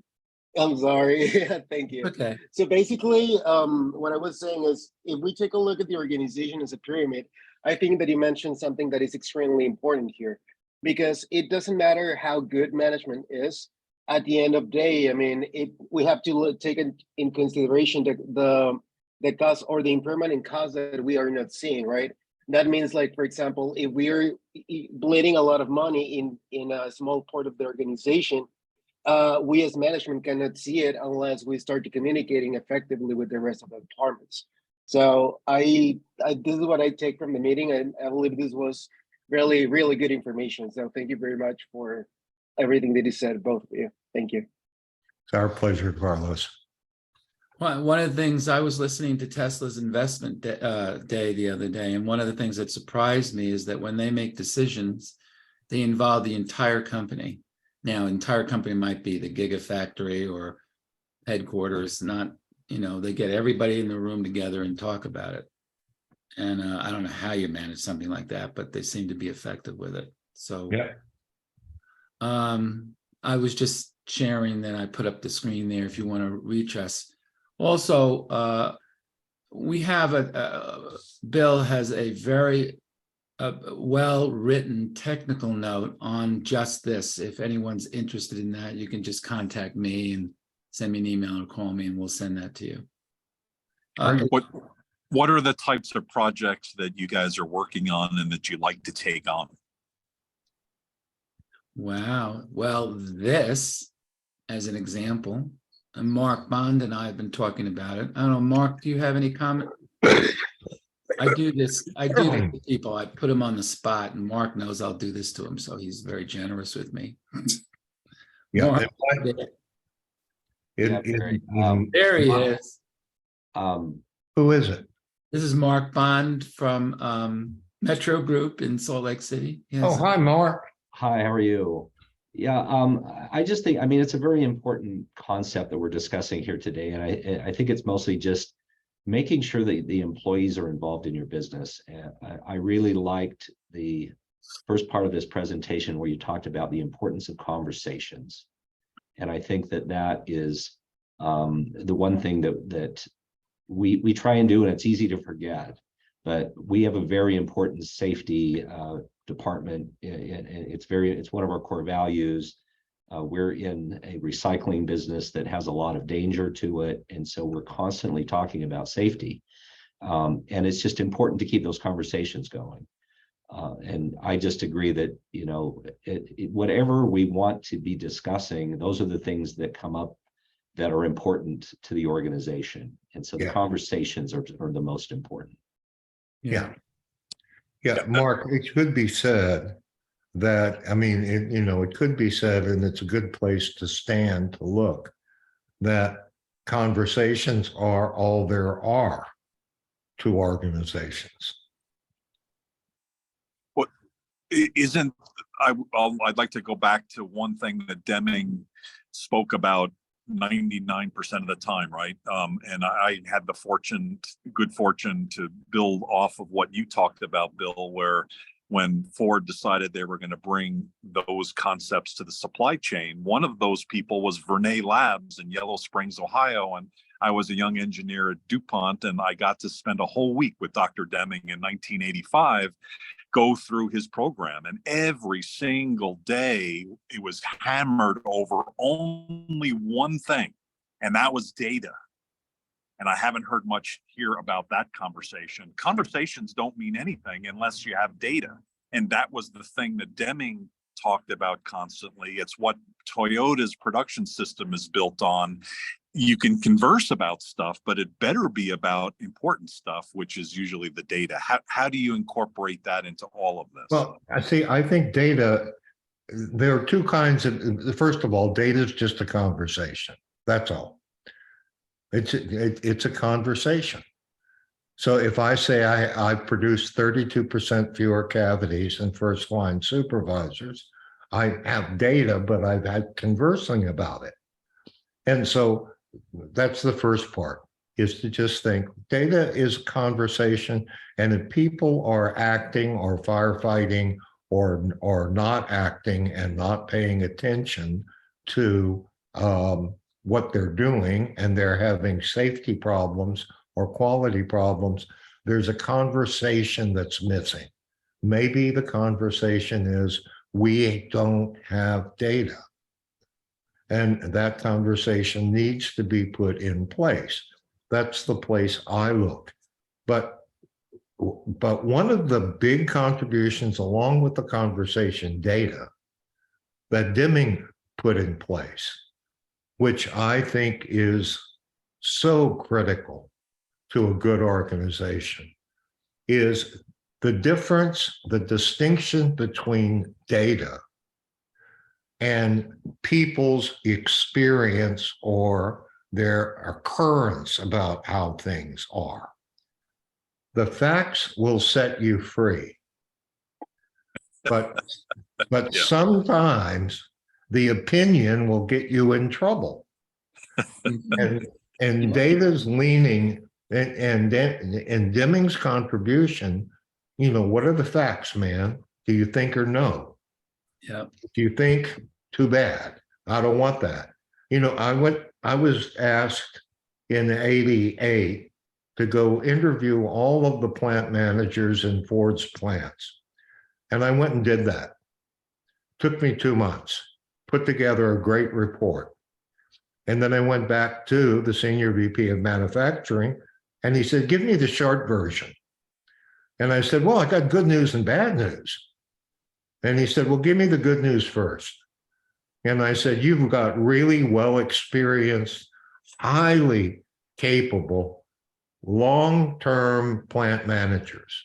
[SPEAKER 5] I'm sorry. Thank you.
[SPEAKER 1] Okay.
[SPEAKER 5] So basically, what I was saying is, if we take a look at the organization as a pyramid, I think that you mentioned something that is extremely important here, because it doesn't matter how good management is. At the end of the day, I mean, we have to take in consideration the cost or the impairment in cost that we are not seeing, right? That means, like, for example, if we are bleeding a lot of money in a small part of the organization, we as management cannot see it unless we start communicating effectively with the rest of the departments. So this is what I take from the meeting, and I believe this was really, really good information. So thank you very much for everything that you said, both of you. Thank you.
[SPEAKER 3] It's our pleasure, Carlos.
[SPEAKER 1] One of the things, I was listening to Tesla's investment day the other day, and one of the things that surprised me is that when they make decisions, they involve the entire company. Now, entire company might be the gigafactory or headquarters, not, they get everybody in the room together and talk about it. And I don't know how you manage something like that, but they seem to be effective with it. So
[SPEAKER 3] Yeah.
[SPEAKER 1] I was just sharing that I put up the screen there if you want to reach us. Also, we have Bill has a very well-written technical note on just this. If anyone's interested in that, you can just contact me and send me an email or call me and we'll send that to you.
[SPEAKER 2] What are the types of projects that you guys are working on and that you like to take on?
[SPEAKER 1] Wow. Well, this, as an example, and Mark Bond and I have been talking about it. I don't know, Mark, do you have any comment? I do this to people. I put him on the spot, and Mark knows I'll do this to him, so he's very generous with me.
[SPEAKER 3] Yeah.
[SPEAKER 1] Mark,
[SPEAKER 3] There
[SPEAKER 1] there he is.
[SPEAKER 3] Who is it?
[SPEAKER 1] This is Mark Bond from Metro Group in Salt Lake City. Yes.
[SPEAKER 3] Oh, hi, Mark.
[SPEAKER 8] Hi, how are you? Yeah, I just think, it's a very important concept that we're discussing here today. And I think it's mostly just making sure that the employees are involved in your business. And I really liked the first part of this presentation where you talked about the importance of conversations. And I think that is the one thing that we try and do, and it's easy to forget, but we have a very important safety department, and it's one of our core values. We're in a recycling business that has a lot of danger to it, and so we're constantly talking about safety, and it's just important to keep those conversations going. And I just agree that whatever we want to be discussing, those are the things that come up that are important to the organization, and so the conversations are the most important.
[SPEAKER 3] Yeah. Yeah, Mark, it could be said that, it could be said, and it's a good place to stand to look, that conversations are all there are to organizations.
[SPEAKER 2] What I'd like to go back to one thing that Deming spoke about 99% of the time, right? And I had the good fortune to build off of what you talked about, Bill, where when Ford decided they were going to bring those concepts to the supply chain, one of those people was Vernay Labs in Yellow Springs, Ohio. And I was a young engineer at DuPont, and I got to spend a whole week with Dr. Deming in 1985, go through his program. And every single day, it was hammered over only one thing, And that was data. And I haven't heard much here about that conversation. Conversations don't mean anything unless you have data. And that was the thing that Deming talked about constantly. It's what Toyota's production system is built on. You can converse about stuff, but it better be about important stuff, which is usually the data. How do you incorporate that into all of this?
[SPEAKER 3] Well, I think data, there are two kinds of, first of all, data is just a conversation. That's all. It's a conversation. So if I say I produce 32% fewer cavities than first line supervisors, I have data, but I've had conversing about it. And so that's the first part, is to just think data is conversation. And if people are acting or firefighting or not acting and not paying attention to what they're doing, and they're having safety problems or quality problems, there's a conversation that's missing. Maybe the conversation is, we don't have data. And that conversation needs to be put in place. That's the place I look. But one of the big contributions, along with the conversation data, that Deming put in place, which I think is so critical to a good organization, is the difference, the distinction between data and people's experience or their occurrence about how things are. The facts will set you free, but
[SPEAKER 2] Yeah.
[SPEAKER 3] sometimes the opinion will get you in trouble. and data's leaning and Deming's contribution, you know, what are the facts, man? Do you think or no?
[SPEAKER 1] Yeah.
[SPEAKER 3] Do you think? Too bad. I don't want that. You know, I was asked in '88 to go interview all of the plant managers in Ford's plants. And I went and did that. Took me 2 months, put together a great report. And then I went back to the senior VP of manufacturing, and he said, give me the short version. And I said, well, I got good news and bad news. And he said, well, give me the good news first. And I said, you've got really well-experienced, highly capable, long-term plant managers.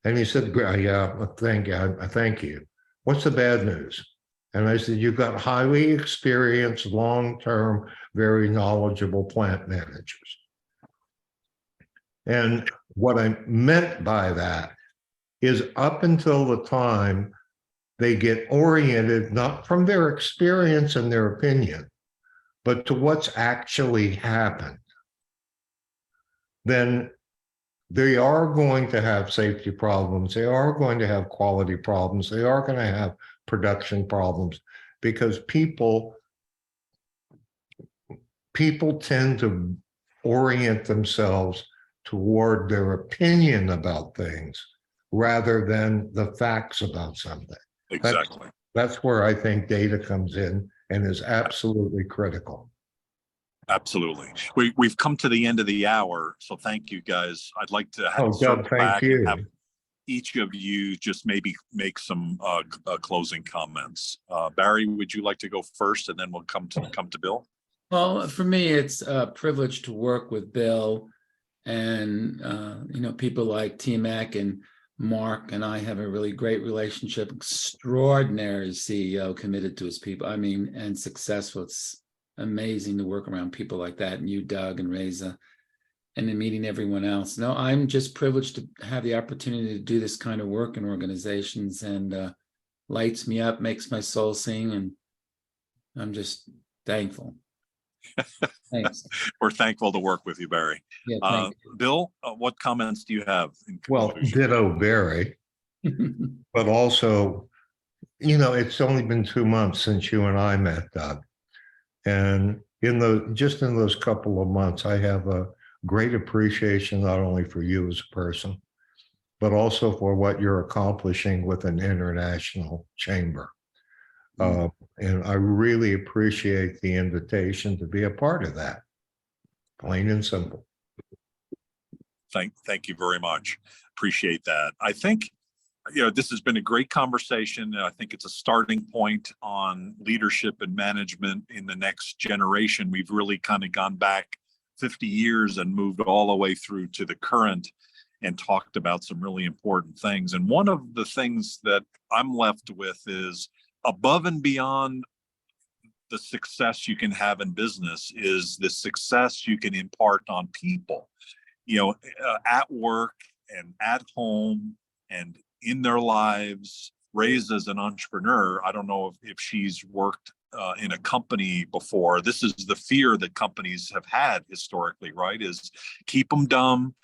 [SPEAKER 3] And he said, yeah, thank you. What's the bad news? And I said, you've got highly experienced, long-term, very knowledgeable plant managers. And what I meant by that is up until the time they get oriented, not from their experience and their opinion, but to what's actually happened, then they are going to have safety problems. They are going to have quality problems. They are going to have production problems, because people tend to orient themselves toward their opinion about things rather than the facts about something.
[SPEAKER 2] Exactly.
[SPEAKER 3] That's where I think data comes in and is absolutely critical.
[SPEAKER 2] Absolutely. We've come to the end of the hour, so thank you guys. I'd like to have
[SPEAKER 3] Doug, thank you.
[SPEAKER 2] and have each of you just maybe make some closing comments. Barry, would you like to go first, and then we'll come to Bill?
[SPEAKER 1] Well, for me, it's a privilege to work with Bill, and you know, people like T-Mac and Mark and I have a really great relationship. Extraordinary CEO, committed to his people. I mean, and successful. It's amazing to work around people like that, and you, Doug, and Reza, and then meeting everyone else. No, I'm just privileged to have the opportunity to do this kind of work in organizations, and lights me up, makes my soul sing, and I'm just thankful. Thanks.
[SPEAKER 2] We're thankful to work with you, Barry.
[SPEAKER 1] Yeah, thank
[SPEAKER 2] Bill, what comments do you have?
[SPEAKER 3] Well, ditto Barry,
[SPEAKER 1] you.
[SPEAKER 3] but also, you know, it's only been 2 months since you and I met, Doug. And in those couple of months, I have a great appreciation not only for you as a person, but also for what you're accomplishing with an international chamber. And I really appreciate the invitation to be a part of that. Plain and simple.
[SPEAKER 2] Thank you very much. Appreciate that. I think, this has been a great conversation. I think it's a starting point on leadership and management in the next generation. We've really kind of gone back 50 years and moved all the way through to the current and talked about some really important things. And one of the things that I'm left with is, above and beyond the success you can have in business, is the success you can impart on people, at work and at home and in their lives. Raised as an entrepreneur, I don't know if she's worked in a company before. This is the fear that companies have had historically, right? Is keep them dumb,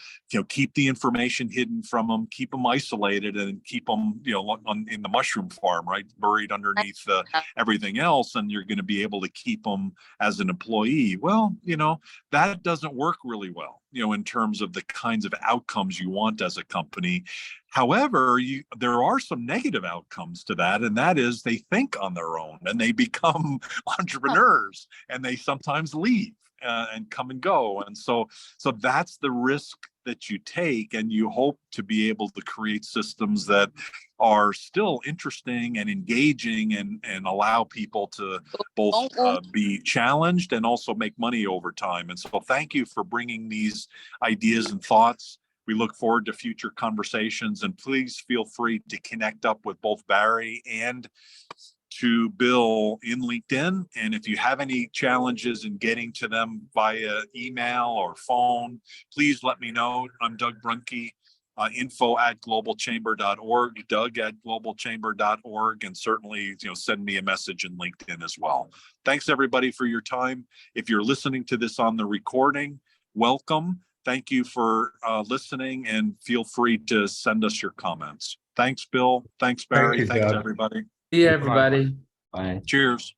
[SPEAKER 2] keep the information hidden from them, keep them isolated, and keep them, in the mushroom farm, right? Buried underneath everything else, and you're going to be able to keep them as an employee. Well, that doesn't work really well, in terms of the kinds of outcomes you want as a company. However, there are some negative outcomes to that, and that is they think on their own and they become entrepreneurs, and they sometimes leave and come and go. And so that's the risk that you take, and you hope to be able to create systems that are still interesting and engaging and allow people to both be challenged and also make money over time. And so thank you for bringing these ideas and thoughts. We look forward to future conversations, and please feel free to connect up with both Barry and to Bill in LinkedIn. And if you have any challenges in getting to them via email or phone, please let me know. I'm Doug Brunke, info@globalchamber.org, Doug@globalchamber.org, and certainly, send me a message in LinkedIn as well. Thanks everybody for your time. If you're listening to this on the recording, welcome. Thank you for listening, and feel free to send us your comments. Thanks, Bill. Thanks, Barry.
[SPEAKER 3] Thank you,
[SPEAKER 2] Thanks,
[SPEAKER 3] Doug.
[SPEAKER 2] everybody.
[SPEAKER 1] See you, everybody.
[SPEAKER 8] Bye.
[SPEAKER 2] Cheers.